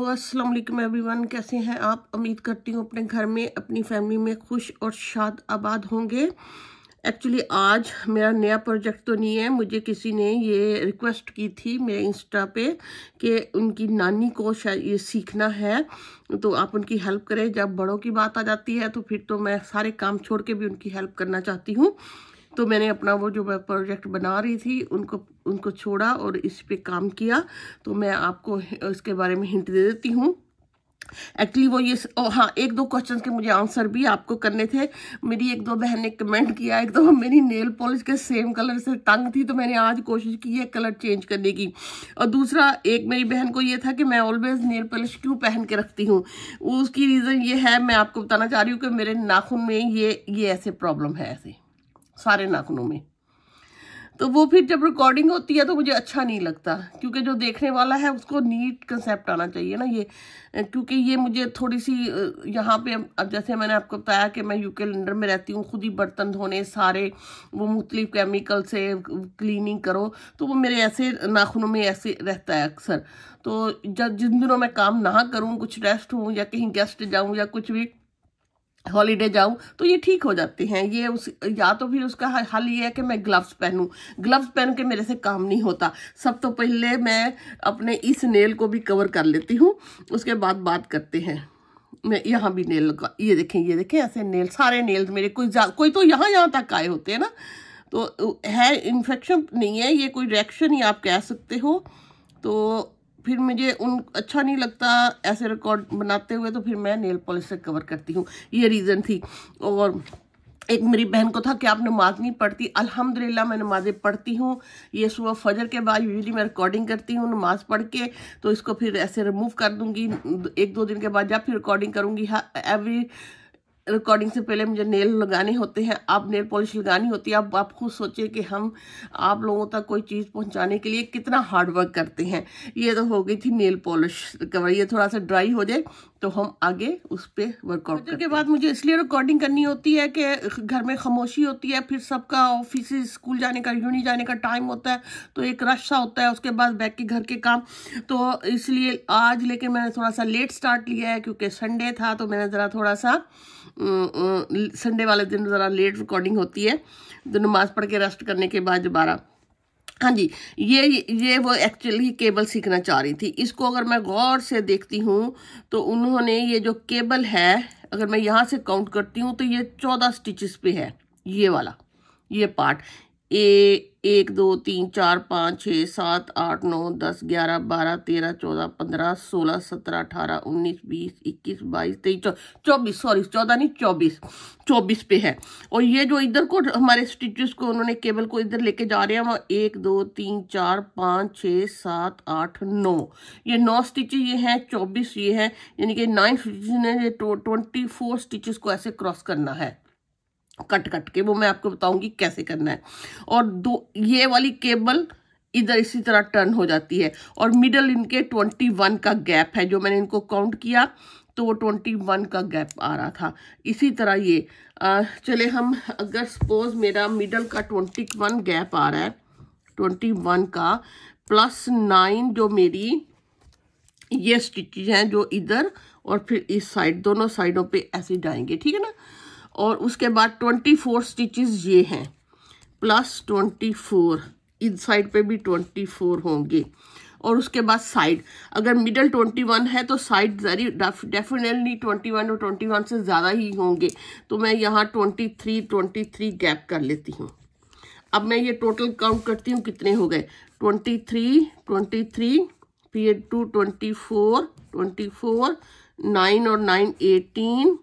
अस्सलाम वालेकुम एवरीवन, कैसे हैं आप। उम्मीद करती हूँ अपने घर में अपनी फैमिली में खुश और शाद आबाद होंगे। एक्चुअली आज मेरा नया प्रोजेक्ट तो नहीं है, मुझे किसी ने ये रिक्वेस्ट की थी मेरे इंस्टा पे कि उनकी नानी को शायद ये सीखना है, तो आप उनकी हेल्प करें। जब बड़ों की बात आ जाती है तो फिर तो मैं सारे काम छोड़ के भी उनकी हेल्प करना चाहती हूँ। तो मैंने अपना वो जो मैं प्रोजेक्ट बना रही थी उनको छोड़ा और इस पे काम किया। तो मैं आपको इसके बारे में हिंट दे देती हूँ। एक्चुअली वो ये हाँ, एक दो क्वेश्चन के मुझे आंसर भी आपको करने थे। मेरी एक दो बहन ने कमेंट किया, एक दो मेरी नेल पॉलिश के सेम कलर से तंग थी, तो मैंने आज कोशिश की है कलर चेंज करने की। और दूसरा, एक मेरी बहन को ये था कि मैं ऑलवेज नेल पॉलिश क्यों पहन के रखती हूँ। उसकी रीज़न ये है, मैं आपको बताना चाह रही हूँ कि मेरे नाखून में ये ऐसे प्रॉब्लम है, ऐसे सारे नाखूनों में। तो वो फिर जब रिकॉर्डिंग होती है तो मुझे अच्छा नहीं लगता, क्योंकि जो देखने वाला है उसको नीट कंसेप्ट आना चाहिए ना ये। क्योंकि ये मुझे थोड़ी सी यहाँ पे, अब जैसे मैंने आपको बताया कि मैं यूके लंदन में रहती हूँ, खुद ही बर्तन धोने सारे वो मुख्तलिफ केमिकल से क्लीनिंग करो, तो वो मेरे ऐसे नाखूनों में ऐसे रहता है अक्सर। तो जब जिन दिनों मैं काम ना करूँ, कुछ रेस्ट हूँ या कहीं गेस्ट जाऊँ या कुछ भी हॉलीडे जाऊं, तो ये ठीक हो जाते हैं। ये या तो फिर उसका हल ये है कि मैं ग्लव्स पहनूं। ग्लव्स पहन के मेरे से काम नहीं होता। सब तो पहले मैं अपने इस नेल को भी कवर कर लेती हूँ, उसके बाद बात करते हैं। मैं यहाँ भी नेल लगा, ये देखें ऐसे नेल, सारे नेल्स मेरे कोई तो यहाँ तक आए होते हैं ना। तो है, इन्फेक्शन नहीं है, ये कोई रिएक्शन ही आप कह सकते हो। तो फिर मुझे अच्छा नहीं लगता ऐसे रिकॉर्ड बनाते हुए, तो फिर मैं नेल पॉलिश से कवर करती हूँ। ये रीज़न थी। और एक मेरी बहन को था कि आप नमाज नहीं पढ़ती। अल्हम्दुलिल्लाह मैं नमाज़ें पढ़ती हूँ। ये सुबह फजर के बाद यूजुअली मैं रिकॉर्डिंग करती हूँ नमाज पढ़ के, तो इसको फिर ऐसे रिमूव कर दूँगी। एक दो दिन के बाद जब फिर रिकॉर्डिंग करूँगी, एवरी रिकॉर्डिंग से पहले मुझे नेल लगाने होते हैं, आप नेल पॉलिश लगानी होती है। अब आप खुद सोचिए कि हम आप लोगों तक कोई चीज़ पहुंचाने के लिए कितना हार्ड वर्क करते हैं। ये तो हो गई थी नेल पॉलिश कवर। ये थोड़ा सा ड्राई हो जाए तो हम आगे उस पर वर्कआउट करते हैं। के बाद मुझे इसलिए रिकॉर्डिंग करनी होती है कि घर में खामोशी होती है, फिर सबका ऑफिस स्कूल जाने का यूनी जाने का टाइम होता है, तो एक रश सा होता है, उसके बाद बैक के घर के काम। तो इसलिए आज लेकिन मैंने थोड़ा सा लेट स्टार्ट लिया है, क्योंकि संडे था, तो मैंने ज़रा थोड़ा सा संडे वाले दिन ज़रा लेट रिकॉर्डिंग होती है, तो नमाज पढ़ के रेस्ट करने के बाद दोबारा। हाँ जी, ये वो एक्चुअली केबल सीखना चाह रही थी। इसको अगर मैं गौर से देखती हूँ तो उन्होंने ये जो केबल है, अगर मैं यहाँ से काउंट करती हूँ तो ये 14 स्टिचेस पे है। ये वाला ये पार्ट 1 2 3 4 5 6 7 8 9 10 11 12 13 14 15 16 17 18 19 20 21 22 23 24, सॉरी 14 नहीं 24 पे है। और ये जो इधर को हमारे स्टिचेस को उन्होंने केबल को इधर लेके जा रहे हैं, वो 1 2 3 4 5 6 7 8 9, ये 9 स्टिचेस ये हैं, 24 ये है, यानी कि 9 स्टिचेस ने 24 स्टिचेस को ऐसे क्रॉस करना है कट के। वो मैं आपको बताऊंगी कैसे करना है। और ये वाली केबल इधर इसी तरह टर्न हो जाती है, और मिडल इनके 21 का गैप है। जो मैंने इनको काउंट किया तो वो 21 का गैप आ रहा था। इसी तरह ये चले हम, अगर सपोज मेरा मिडल का 21 गैप आ रहा है, 21 का प्लस 9 जो मेरी ये स्टिचेज हैं जो इधर और फिर इस साइड, दोनों साइडों पे ऐसे जाएंगे, ठीक है ना। और उसके बाद 24 स्टिचेस ये हैं, प्लस 24 इस साइड पे भी 24 होंगे। और उसके बाद साइड, अगर मिडल 21 है तो साइड डेफिनेटली 21 और 21 से ज़्यादा ही होंगे। तो मैं यहाँ 23 गैप कर लेती हूँ। अब मैं ये टोटल काउंट करती हूँ कितने हो गए, 23 फिर 2 24 9 और 9 18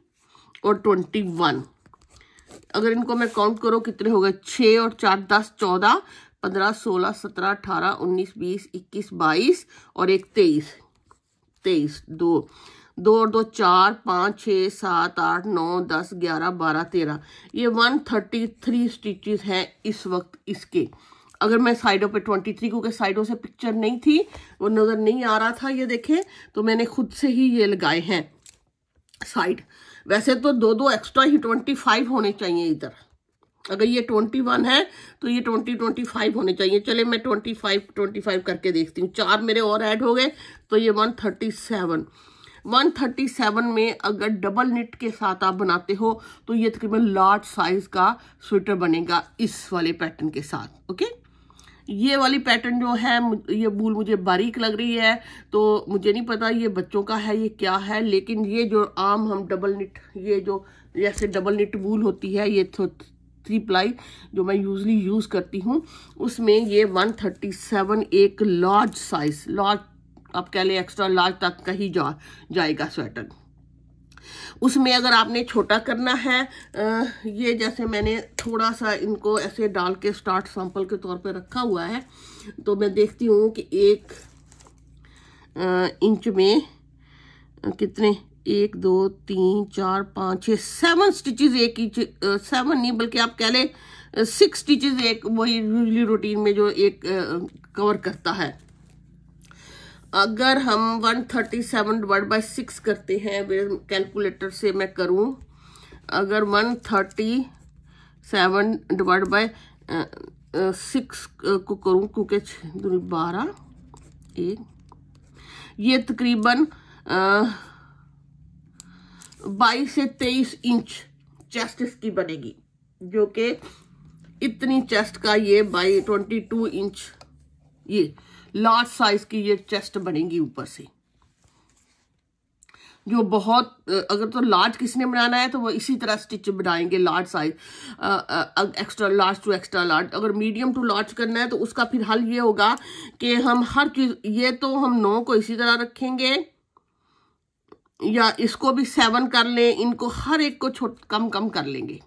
और 21। अगर इनको मैं काउंट करूँ कितने हो गए, 6 और 4 10 14 15 16 17 18 19 20 21 22 और एक 23 2 और 2 4 5 6 7 8 9 10 11 12 13, ये 133 स्टिचेस हैं इस वक्त इसके। अगर मैं साइडों पे 23, क्योंकि साइडों से पिक्चर नहीं थी, वो नज़र नहीं आ रहा था, ये देखें, तो मैंने खुद से ही ये लगाए हैं साइड। वैसे तो 2 एक्स्ट्रा ही 25 होने चाहिए इधर, अगर ये 21 है तो ये 25 होने चाहिए। चले मैं 25 करके देखती हूँ। 4 मेरे और ऐड हो गए तो ये 137 में अगर डबल निट के साथ आप बनाते हो तो ये तकरीबन लार्ज साइज का स्वेटर बनेगा इस वाले पैटर्न के साथ। ओके, ये वाली पैटर्न जो है, ये वूल मुझे बारीक लग रही है तो मुझे नहीं पता ये बच्चों का है ये क्या है, लेकिन ये जो आम हम डबल निट, ये जो जैसे डबल निट वूल होती है, ये 3 प्लाई जो मैं यूजली यूज करती हूँ, उसमें ये 137 एक लार्ज साइज, लार्ज आप कह लें एक्स्ट्रा लार्ज तक का ही जाएगा स्वेटर। उसमें अगर आपने छोटा करना है, ये जैसे मैंने थोड़ा सा इनको ऐसे डाल के स्टार्ट सैंपल के तौर पे रखा हुआ है, तो मैं देखती हूँ कि 1 इंच में कितने, 1 2 3 4 5 6 7 स्टिचेस एक इंच, 7 नहीं बल्कि आप कह लें 6 स्टिचेस एक, वही यूजली रूटीन में जो एक कवर करता है। अगर हम 137 डिवाइड बाय 6 करते हैं, कैलकुलेटर से मैं करूं, अगर 137 डिवाइड बाय 6 को करूं, क्योंकि 12 1, ये तकरीबन 22 से 23 इंच चेस्ट इसकी बनेगी, जो कि इतनी चेस्ट का ये 22 इंच ये लार्ज साइज की ये चेस्ट बनेगी ऊपर से, जो बहुत, अगर तो लार्ज किसी ने बनाना है तो वो इसी तरह स्टिच बनाएंगे large size, extra large to extra large. अगर मीडियम टू लार्ज करना है तो उसका फिर हल ये होगा कि हम हर चीज, ये तो हम 9 को इसी तरह रखेंगे या इसको भी 7 कर लें, इनको हर एक को कम कर लेंगे।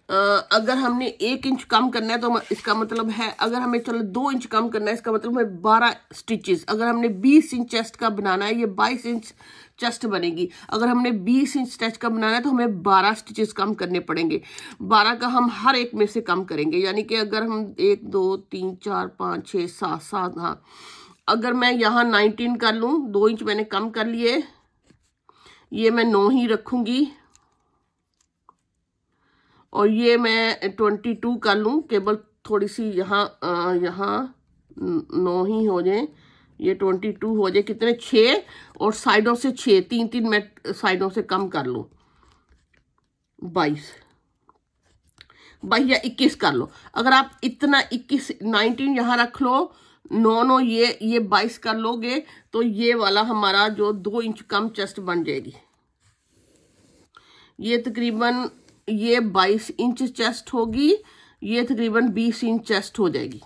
अगर हमने 1 इंच कम करना है तो इसका मतलब है, अगर हमें चलो 2 इंच कम करना है, इसका मतलब है 12 स्टिचेस। अगर हमने 20 इंच चेस्ट का बनाना है, ये 22 इंच चेस्ट बनेगी। अगर हमने 20 इंच चेस्ट का बनाना है तो हमें 12 स्टिचेस कम करने पड़ेंगे। 12 का हम हर एक में से कम करेंगे, यानी कि अगर हम 1 2 3 4 5 6 7, हाँ, अगर मैं यहाँ 19 कर लूँ, 2 इंच मैंने कम कर लिए, ये मैं 9 ही रखूंगी, और ये मैं 22 कर लूँ, केवल थोड़ी सी यहाँ 9 ही हो जाए, ये 22 हो जाए, कितने 6, और साइडों से 6, 3 मैं साइडों से कम कर लूँ, 22 या 21 कर लो। अगर आप इतना 21 19 यहाँ रख लो, 9 ये 22 कर लोगे तो ये वाला हमारा जो 2 इंच कम चेस्ट बन जाएगी। ये तकरीबन ये 22 इंच चेस्ट होगी, ये तकरीबन 20 इंच चेस्ट हो जाएगी,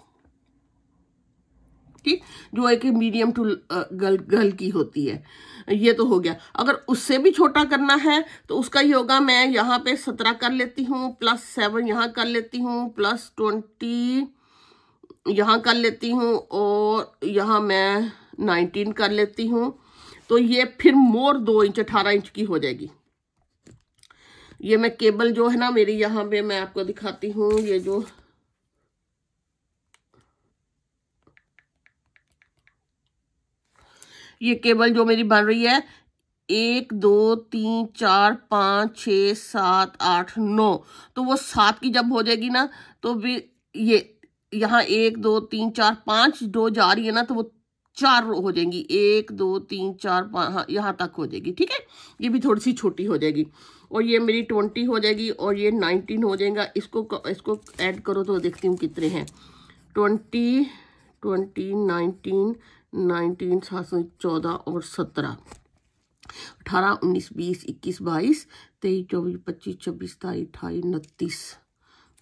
ठीक, जो एक मीडियम टू गर्ल की होती है। ये तो हो गया। अगर उससे भी छोटा करना है तो उसका ये होगा, मैं यहाँ पे 17 कर लेती हूँ, +7 यहाँ कर लेती हूँ, +20 यहाँ कर लेती हूँ, और यहाँ मैं 19 कर लेती हूँ, तो ये फिर मोर 2 इंच 18 इंच की हो जाएगी। ये मैं केबल जो है ना मेरी, यहाँ पे मैं आपको दिखाती हूँ, ये जो ये केबल जो मेरी बन रही है, 1 2 3 4 5 6 7 8 9, तो वो 7 की जब हो जाएगी ना तो भी ये यहाँ 1 2 3 4 5 2 जा रही है ना, तो वो 4 हो जाएंगी, 1 2 3 4 5, हाँ यहाँ तक हो जाएगी, ठीक है। ये भी थोड़ी सी छोटी हो जाएगी, और ये मेरी 20 हो जाएगी, और ये 19 हो जाएगा। इसको ऐड करो तो देखती हूँ कितने हैं, 20 19 7 14 और 17 18 19 20 21 22 23 24 25 26 27 28 29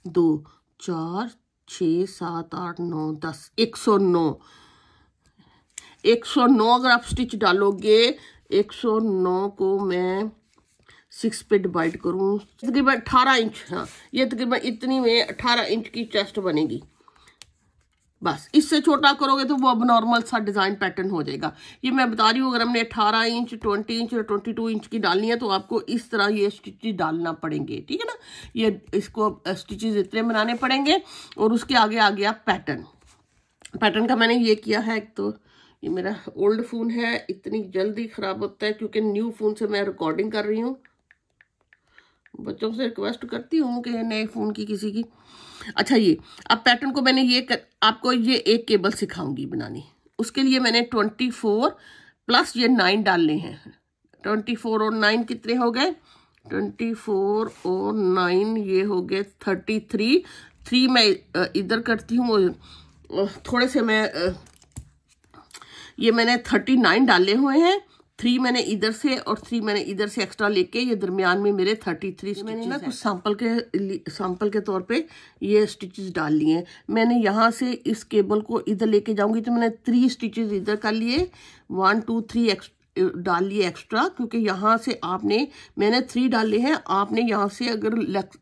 2 4 6 7 8 9 10 109 अगर आप स्टिच डालोगे, 109 को मैं 6 पे डिवाइड करूँ, तकरीबन 18 इंच, हाँ ये तकरीबन इतनी में 18 इंच की चेस्ट बनेगी। बस इससे छोटा करोगे तो वो अब नॉर्मल सा डिज़ाइन पैटर्न हो जाएगा। ये मैं बता रही हूँ, अगर हमने 18 इंच 20 इंच और 22 इंच की डालनी है तो आपको इस तरह ये स्टिचेस डालना पड़ेंगे, ठीक है ना। ये इसको स्टिचेस इतने बनाने पड़ेंगे, और उसके आगे आ गया पैटर्न का मैंने ये किया है। तो ये मेरा ओल्ड फ़ोन है, इतनी जल्दी ख़राब होता है क्योंकि न्यू फ़ोन से मैं रिकॉर्डिंग कर रही हूँ, बच्चों से रिक्वेस्ट करती हूँ कि नए फ़ोन की किसी की। अच्छा, ये अब पैटर्न को मैंने आपको ये एक केबल सिखाऊंगी बनानी। उसके लिए मैंने 24 प्लस ये 9 डालने हैं। 24 और 9 कितने हो गए? 24 और 9 ये हो गए 33। 3 मैं इधर करती हूँ, थोड़े से मैं ये मैंने 39 डाले हुए हैं। 3 मैंने इधर से और 3 मैंने इधर से एक्स्ट्रा लेके ये दरमियान में मेरे 33 मैंने ना कुछ सैंपल के तौर पे ये स्टिचेस डाल लिए हैं। मैंने यहाँ से इस केबल को इधर लेके जाऊंगी तो मैंने 3 स्टिचेस इधर कर लिए, 1 2 3 डाल लिए एक्स्ट्रा, क्योंकि यहाँ से मैंने 3 डाले हैं। आपने यहाँ से अगर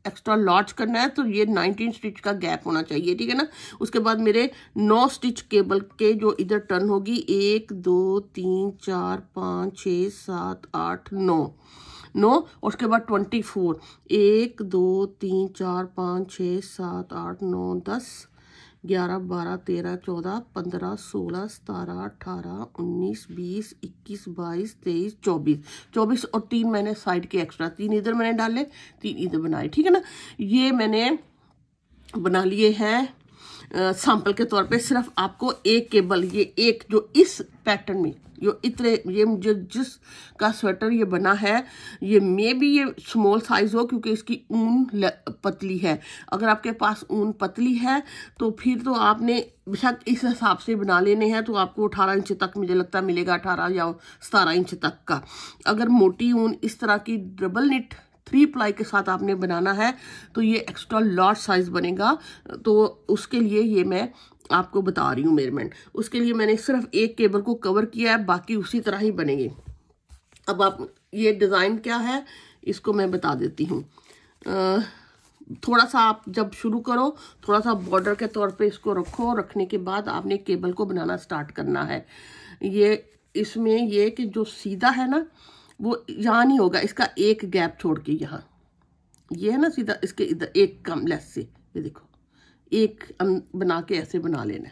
एक्स्ट्रा लॉन्च करना है तो ये 19 स्टिच का गैप होना चाहिए, ठीक है ना। उसके बाद मेरे 9 स्टिच केबल के जो इधर टर्न होगी, 1 2 3 4 5 6 7 8 9 और उसके बाद 24, 1 2 3 4 5 6 7 8 9 10 11 12 13 14 15 16 17 18 19 20 21 22 23 24 और 3 मैंने साइड के एक्स्ट्रा, 3 इधर मैंने डाले, 3 इधर बनाए, ठीक है ना। ये मैंने बना लिए हैं सैंपल के तौर पे। सिर्फ आपको एक केबल, ये एक जो इस पैटर्न में ये मुझे जिसका स्वेटर ये बना है, ये मे भी ये स्मॉल साइज हो क्योंकि इसकी ऊन पतली है। अगर आपके पास ऊन पतली है तो फिर तो आपने बेशक इस हिसाब से बना लेने हैं, तो आपको 18 इंच तक मुझे लगता मिलेगा, 18 या 17 इंच तक का। अगर मोटी ऊन इस तरह की डबल निट 3 प्लाई के साथ आपने बनाना है तो ये एक्स्ट्रा लार्ज साइज बनेगा। तो उसके लिए ये मैं आपको बता रही हूँ मेजरमेंट। उसके लिए मैंने सिर्फ एक केबल को कवर किया है, बाकी उसी तरह ही बनेंगे। अब आप ये डिज़ाइन क्या है इसको मैं बता देती हूँ। थोड़ा सा आप जब शुरू करो थोड़ा सा बॉर्डर के तौर पे इसको रखो, रखने के बाद आपने केबल को बनाना स्टार्ट करना है। ये इसमें ये कि जो सीधा है ना वो यहाँ नहीं होगा, इसका एक गैप छोड़ के यहाँ ये है ना सीधा, इसके इधर एक कम लेस से ये देखो एक बना के ऐसे बना लेना।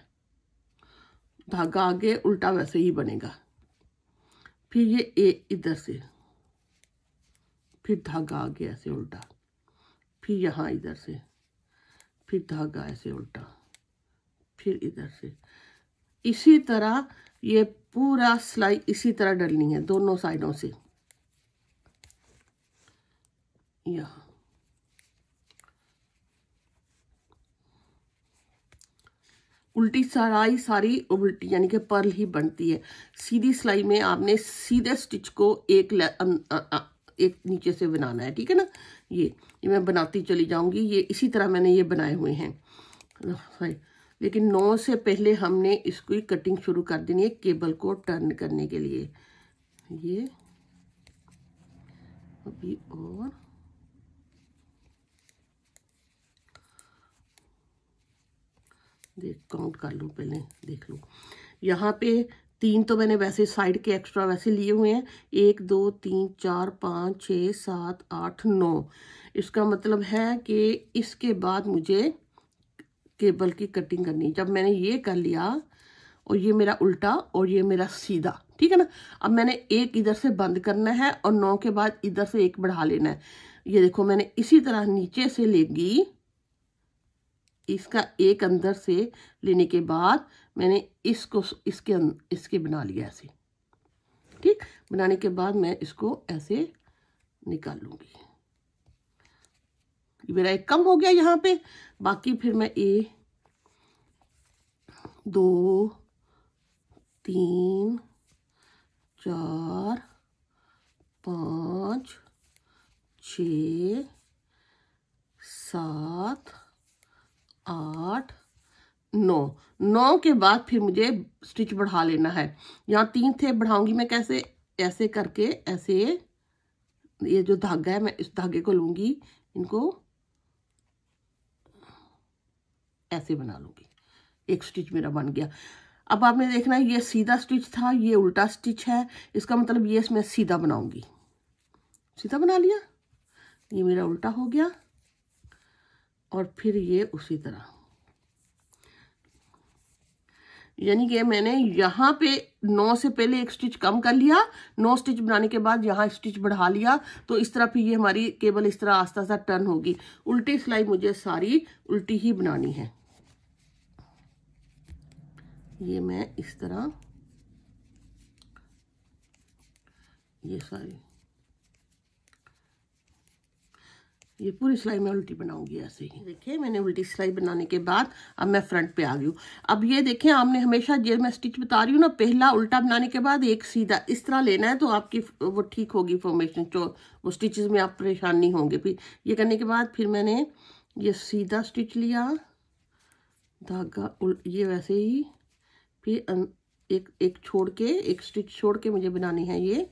धागा आगे उल्टा वैसे ही बनेगा, फिर ये इधर से, फिर धागा आगे ऐसे उल्टा, फिर यहाँ इधर से, फिर धागा ऐसे उल्टा, फिर इधर से। इसी तरह ये पूरा सिलाई इसी तरह डलनी है दोनों साइडों से। यहाँ उल्टी सिलाई सारी उल्टी यानी कि पर्ल ही बनती है। सीधी सिलाई में आपने सीधे स्टिच को एक नीचे से बनाना है, ठीक है ना। ये मैं बनाती चली जाऊंगी। ये इसी तरह मैंने ये बनाए हुए हैं, लेकिन 9 से पहले हमने इसको कटिंग शुरू कर देनी है केबल को टर्न करने के लिए। ये अभी और काउंट कर लूँ, पहले देख लूँ। यहाँ पे 3 तो मैंने वैसे साइड के एक्स्ट्रा वैसे लिए हुए हैं, 1 2 3 4 5 6 7 8 9। इसका मतलब है कि इसके बाद मुझे केबल की कटिंग करनी। जब मैंने ये कर लिया और ये मेरा उल्टा और ये मेरा सीधा, ठीक है ना। अब मैंने एक इधर से बंद करना है और 9 के बाद इधर से एक बढ़ा लेना है। ये देखो मैंने इसी तरह नीचे से लेगी, इसका एक अंदर से लेने के बाद मैंने इसको इसके बना लिया ऐसे, ठीक। बनाने के बाद मैं इसको ऐसे निकाल लूंगी। मेरा एक कम हो गया यहाँ पे, बाकी फिर मैं 1 2 3 4 5 6 7 8 9 के बाद फिर मुझे स्टिच बढ़ा लेना है। यहाँ 3 थे, बढ़ाऊंगी मैं कैसे, ऐसे करके ऐसे ये जो धागा है मैं इस धागे को लूंगी, इनको ऐसे बना लूंगी, एक स्टिच मेरा बन गया। अब आपने देखना है ये सीधा स्टिच था, ये उल्टा स्टिच है, इसका मतलब ये मैं सीधा बनाऊंगी। सीधा बना लिया, ये मेरा उल्टा हो गया और फिर ये उसी तरह, यानी कि मैंने यहाँ पे 9 से पहले एक स्टिच कम कर लिया, 9 स्टिच बनाने के बाद यहाँ स्टिच बढ़ा लिया, तो इस तरह फिर ये हमारी केबल इस तरह आस्ता आस्ता टर्न होगी। उल्टी सिलाई मुझे सारी उल्टी ही बनानी है। ये मैं इस तरह ये सारी ये पूरी सिलाई मैं उल्टी बनाऊंगी ऐसे ही। देखिए मैंने उल्टी सिलाई बनाने के बाद अब मैं फ्रंट पे आ गई हूँ। अब ये देखें, आपने हमेशा जो मैं स्टिच बता रही हूँ ना, पहला उल्टा बनाने के बाद एक सीधा इस तरह लेना है, तो आपकी वो ठीक होगी फॉर्मेशन, जो वो स्टिचेस में आप परेशान नहीं होंगे। फिर ये करने के बाद फिर मैंने ये सीधा स्टिच लिया, धागा ये वैसे ही, फिर एक छोड़ के, एक स्टिच छोड़ के मुझे बनानी है ये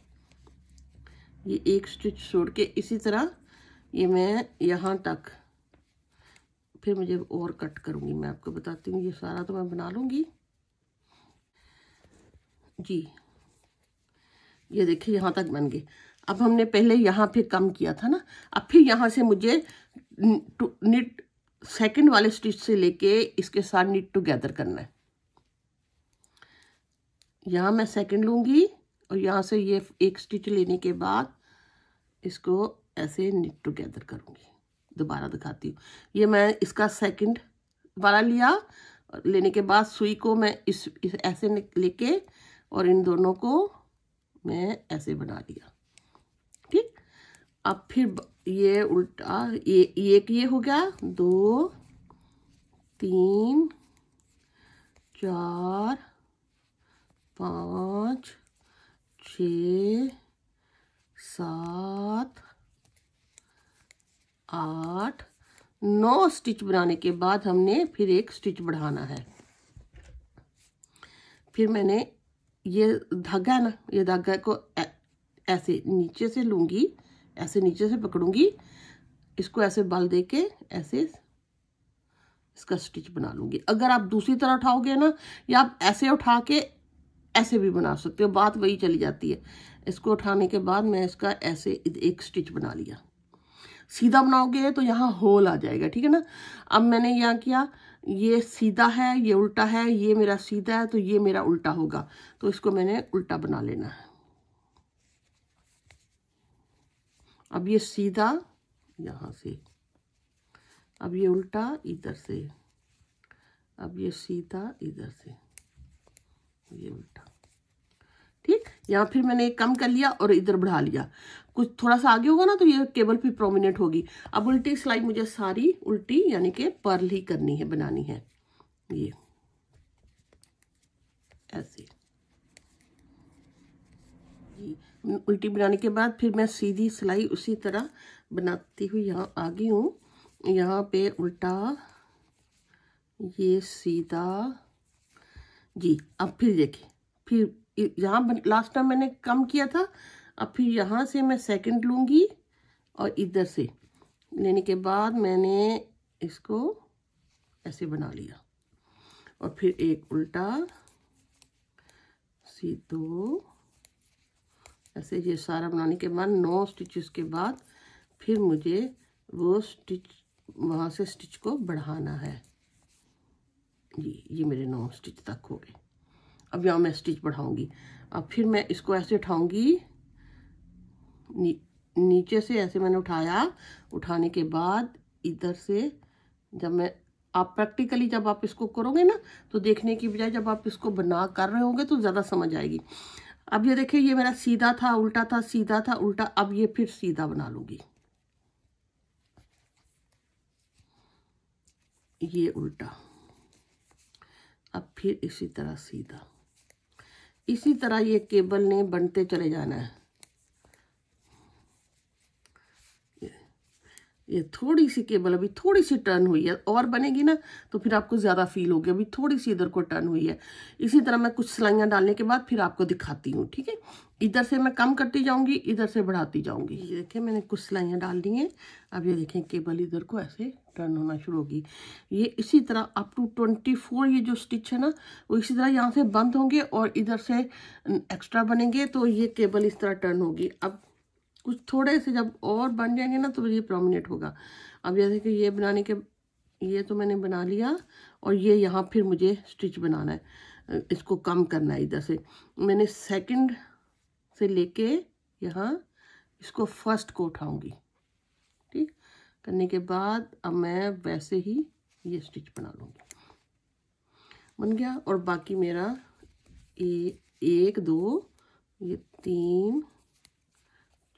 एक स्टिच छोड़ के इसी तरह ये मैं यहाँ तक, फिर मुझे और कट करूँगी। मैं आपको बताती हूँ, ये सारा तो मैं बना लूँगी जी। ये देखिए यहाँ तक बन गए। अब हमने पहले यहाँ पे कम किया था ना, अब फिर यहाँ से मुझे निट सेकंड वाले स्टिच से लेके इसके साथ निट टुगेदर करना है। यहाँ मैं सेकंड लूँगी और यहाँ से ये एक स्टिच लेने के बाद इसको ऐसे निट टुगेदर करूँगी। दोबारा दिखाती हूँ, ये मैं इसका सेकंड वाला लिया, लेने के बाद सुई को मैं इस ऐसे लेके और इन दोनों को मैं ऐसे बना लिया। ठीक, अब फिर ये उल्टा, ये हो गया, 2 3 4 5 6 7 8 9 स्टिच बनाने के बाद हमने फिर एक स्टिच बढ़ाना है। फिर मैंने ये धागा है ना, ये धागा को ऐसे नीचे से लूँगी, ऐसे नीचे से पकड़ूंगी, इसको ऐसे बल दे के ऐसे इसका स्टिच बना लूँगी। अगर आप दूसरी तरह उठाओगे ना, या आप ऐसे उठा के ऐसे भी बना सकते हो, बात वही चली जाती है। इसको उठाने के बाद मैं इसका ऐसे एक स्टिच बना लिया। सीधा बनाओगे तो यहाँ होल आ जाएगा, ठीक है ना। अब मैंने यहाँ किया, ये सीधा है, ये उल्टा है, ये मेरा सीधा है तो ये मेरा उल्टा होगा, तो इसको मैंने उल्टा बना लेना है। अब ये सीधा यहाँ से, अब ये उल्टा इधर से, अब ये सीधा इधर से, ये उल्टा। ठीक, यहाँ फिर मैंने एक कम कर लिया और इधर बढ़ा लिया, कुछ थोड़ा सा आगे होगा ना तो ये केबल भी प्रोमिनेंट होगी। अब उल्टी सिलाई मुझे सारी उल्टी यानी कि पर्ल ही करनी है, बनानी है। ये ऐसे उल्टी बनाने के बाद फिर मैं सीधी सिलाई उसी तरह बनाती हुई यहाँ आ गई हूँ। यहाँ पे उल्टा, ये सीधा जी। अब फिर देखिए, फिर यहाँ लास्ट टाइम मैंने कम किया था, अब फिर यहाँ से मैं सेकंड लूँगी और इधर से लेने के बाद मैंने इसको ऐसे बना लिया और फिर एक उल्टा, सीधो ऐसे। ये सारा बनाने के बाद 9 स्टिचेस के बाद फिर मुझे वो स्टिच वहाँ से स्टिच को बढ़ाना है जी। ये मेरे 9 स्टिच तक हो गए। अब यहाँ मैं स्टिच बढ़ाऊंगी। अब फिर मैं इसको ऐसे उठाऊंगी, नीचे से ऐसे मैंने उठाया, उठाने के बाद इधर से जब मैं, आप प्रैक्टिकली जब आप इसको करोगे ना तो देखने की बजाय जब आप इसको बना कर रहे होंगे तो ज़्यादा समझ आएगी। अब ये देखिए, ये मेरा सीधा था, उल्टा था, सीधा था, उल्टा। अब ये फिर सीधा बना लूँगी, ये उल्टा। अब फिर इसी तरह सीधा, इसी तरह ये केबल ने बनते चले जाना है। ये थोड़ी सी केबल अभी थोड़ी सी टर्न हुई है, और बनेगी ना तो फिर आपको ज़्यादा फील होगी। अभी थोड़ी सी इधर को टर्न हुई है। इसी तरह मैं कुछ सिलाइयाँ डालने के बाद फिर आपको दिखाती हूँ, ठीक है। इधर से मैं कम करती जाऊँगी, इधर से बढ़ाती जाऊँगी। ये देखें, मैंने कुछ सिलाइयाँ डाल दी हैं। अब ये देखें, केबल इधर को ऐसे टर्न होना शुरू होगी। ये इसी तरह अप टू 24 ये जो स्टिच है ना, वो इसी तरह यहाँ से बंद होंगे और इधर से एक्स्ट्रा बनेंगे, तो ये केबल इस तरह टर्न होगी। अब कुछ थोड़े से जब और बन जाएंगे ना तो ये प्रोमिनेंट होगा। अब जैसे कि ये बनाने के, ये तो मैंने बना लिया और ये यहाँ फिर मुझे स्टिच बनाना है। इसको कम करना है। इधर से मैंने सेकंड से लेके यहाँ इसको फर्स्ट को उठाऊंगी। ठीक करने के बाद अब मैं वैसे ही ये स्टिच बना लूँगी। बन गया। और बाकी मेरा 1 2 ये 3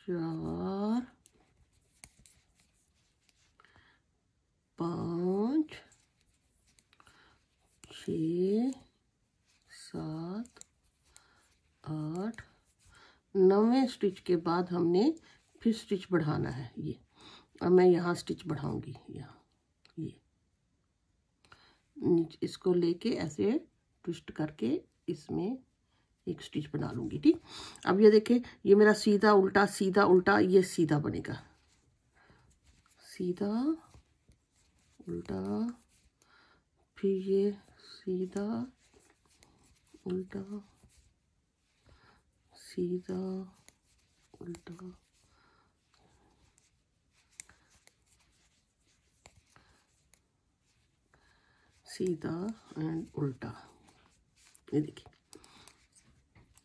4 5 6 7 8 9वें स्टिच के बाद हमने फिर स्टिच बढ़ाना है। ये अब मैं यहाँ स्टिच बढ़ाऊंगी, यहाँ ये नीचे इसको लेके ऐसे ट्विस्ट करके इसमें एक स्टिच बना लूँगी। ठीक, अब ये देखें, ये मेरा सीधा उल्टा सीधा उल्टा, ये सीधा बनेगा, सीधा उल्टा, फिर ये सीधा उल्टा सीधा उल्टा, सीधा एंड उल्टा। ये देखिए,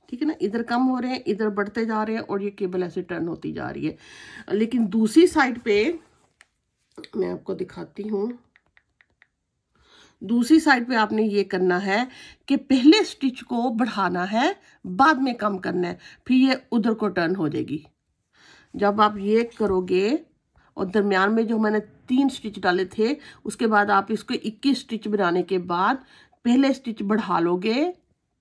ठीक है ना, इधर कम हो रहे हैं, इधर बढ़ते जा रहे हैं और ये केबल ऐसे टर्न होती जा रही है। लेकिन दूसरी साइड पे मैं आपको दिखाती हूँ, दूसरी साइड पे आपने ये करना है कि पहले स्टिच को बढ़ाना है, बाद में कम करना है, फिर ये उधर को टर्न हो जाएगी। जब आप ये करोगे और दरमियान में जो मैंने 3 स्टिच डाले थे, उसके बाद आप इसको 21 स्टिच बनाने के बाद पहले स्टिच बढ़ा लोगे,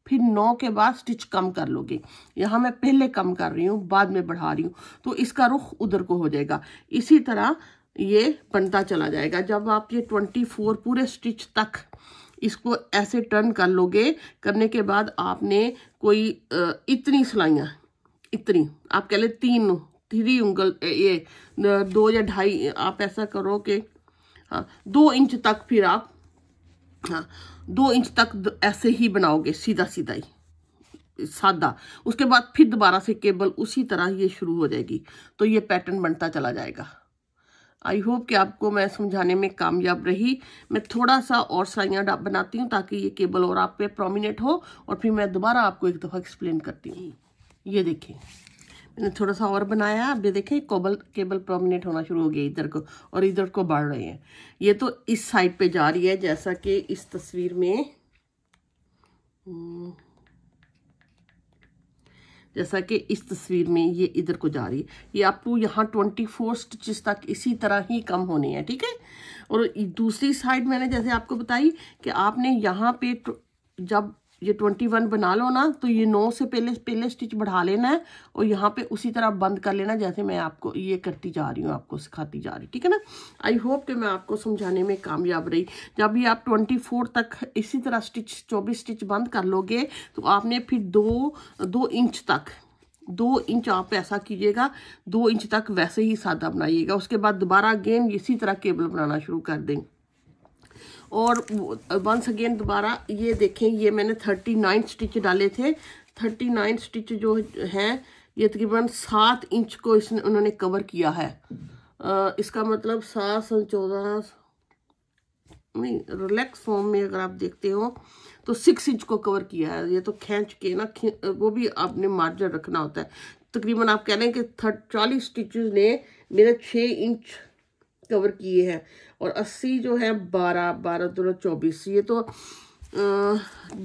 फिर 9 के बाद स्टिच कम कर लोगे। यहाँ मैं पहले कम कर रही हूँ, बाद में बढ़ा रही हूँ, तो इसका रुख उधर को हो जाएगा। इसी तरह ये बनता चला जाएगा। जब आप ये 24 पूरे स्टिच तक इसको ऐसे टर्न कर लोगे, करने के बाद आपने कोई इतनी सिलाइयाँ, इतनी आप कह ले 3 उंगल, ये 2 या 2.5, आप ऐसा करो कि हाँ 2 इंच तक, फिर आप हाँ 2 इंच तक ऐसे ही बनाओगे, सीधा सीधा ही सादा। उसके बाद फिर दोबारा से केबल उसी तरह ये शुरू हो जाएगी, तो ये पैटर्न बनता चला जाएगा। आई होप कि आपको मैं समझाने में कामयाब रही। मैं थोड़ा सा और सिलाइयाँ बनाती हूँ ताकि ये केबल और आप पे प्रोमिनेंट हो, और फिर मैं दोबारा आपको एक दफ़ा एक्सप्लेन करती हूँ। ये देखें, मैंने थोड़ा सा और बनाया। अब ये देखें, केबल प्रोमिनेंट होना शुरू हो गया इधर को, और इधर को बढ़ रहे हैं। ये तो इस साइड पे जा रही है, जैसा कि इस तस्वीर में, जैसा कि इस तस्वीर में ये इधर को जा रही है। ये आपको यहाँ 24 स्टिचेस तक इसी तरह ही कम होने हैं। ठीक है, और दूसरी साइड मैंने जैसे आपको बताई कि आपने यहाँ पे जब ये 21 बना लो ना, तो ये 9 से पहले स्टिच बढ़ा लेना है, और यहाँ पे उसी तरह बंद कर लेना, जैसे मैं आपको ये करती जा रही हूँ, आपको सिखाती जा रही। ठीक है ना, आई होप कि मैं आपको समझाने में कामयाब रही। जब ये आप 24 तक इसी तरह 24 स्टिच बंद कर लोगे, तो आपने फिर 2 इंच तक, 2 इंच आप ऐसा कीजिएगा, 2 इंच तक वैसे ही सादा बनाइएगा। उसके बाद दोबारा अगेन इसी तरह केबल बनाना शुरू कर दें, और वंस अगेन दोबारा ये देखें, ये मैंने 39 स्टिच डाले थे। 39 स्टिच जो हैं, ये तकरीबन 7 इंच को उन्होंने कवर किया है। इसका मतलब 7 14 नहीं, रिलैक्स फॉर्म में अगर आप देखते हो तो 6 इंच को कवर किया है। ये तो खींच के ना, वो भी आपने मार्जिन रखना होता है। तकरीबन आप कह रहे हैं कि 40 स्टिचेस ने मेरे 6 इंच कवर किए हैं, और 80 जो है 12 2 24। ये तो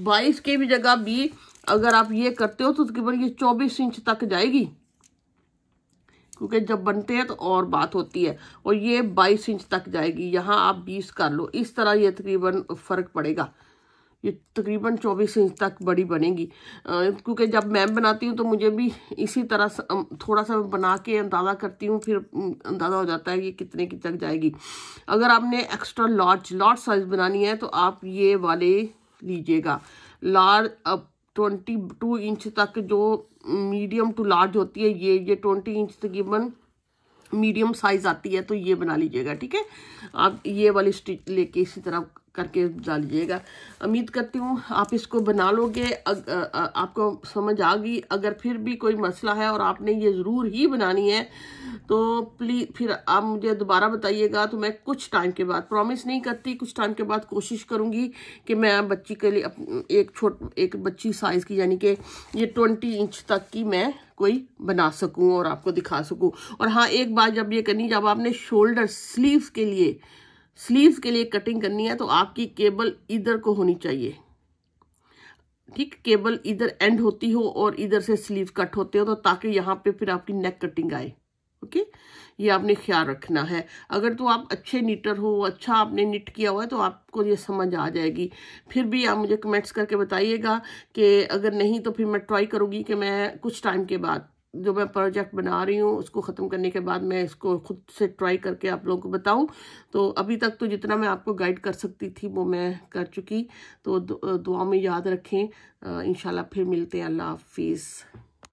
22 के भी जगह भी अगर आप ये करते हो तो तकरीबन ये 24 इंच तक जाएगी, क्योंकि जब बनते हैं तो और बात होती है। और ये 22 इंच तक जाएगी, यहाँ आप 20 कर लो, इस तरह ये तकरीबन फ़र्क पड़ेगा। ये तकरीबन 24 इंच तक बड़ी बनेगी, क्योंकि जब मैं बनाती हूँ तो मुझे भी इसी तरह थोड़ा सा बना के अंदाज़ा करती हूँ, फिर अंदाज़ा हो जाता है कि कितने की तक जाएगी। अगर आपने एक्स्ट्रा लार्ज साइज़ बनानी है तो आप ये वाले लीजिएगा, लार्ज। अब 22 इंच तक जो मीडियम टू लार्ज होती है, ये 20 इंच तकरीबन मीडियम साइज आती है, तो ये बना लीजिएगा। ठीक है, आप ये वाली स्टिच लेके इसी तरह करके डालिएगा। उम्मीद करती हूँ आप इसको बना लोगे। आपको समझ आ गई। अगर फिर भी कोई मसला है और आपने ये ज़रूर ही बनानी है तो प्लीज़ फिर आप मुझे दोबारा बताइएगा। तो मैं कुछ टाइम के बाद, प्रॉमिस नहीं करती, कुछ टाइम के बाद कोशिश करूँगी कि मैं बच्ची के लिए एक बच्ची साइज़ की, यानी कि ये 20 इंच तक की मैं कोई बना सकूं और आपको दिखा सकूं। और हाँ, एक बात जब ये करनी, जब आपने शोल्डर स्लीव्स के लिए कटिंग करनी है तो आपकी केबल इधर को होनी चाहिए। ठीक, केबल इधर एंड होती हो और इधर से स्लीव कट होते हो, तो ताकि यहाँ पे फिर आपकी नेक कटिंग आए। ओके, ये आपने ख्याल रखना है। अगर तो आप अच्छे निटर हो, अच्छा आपने निट किया हुआ है, तो आपको ये समझ आ जाएगी। फिर भी आप मुझे कमेंट्स करके बताइएगा कि अगर नहीं तो फिर मैं ट्राई करूँगी कि मैं कुछ टाइम के बाद जो मैं प्रोजेक्ट बना रही हूँ उसको ख़त्म करने के बाद मैं इसको खुद से ट्राई करके आप लोगों को बताऊँ। तो अभी तक तो जितना मैं आपको गाइड कर सकती थी वो मैं कर चुकी। तो दुआ में याद रखें। इंशाल्लाह फिर मिलते हैं। अल्लाह हाफिज़।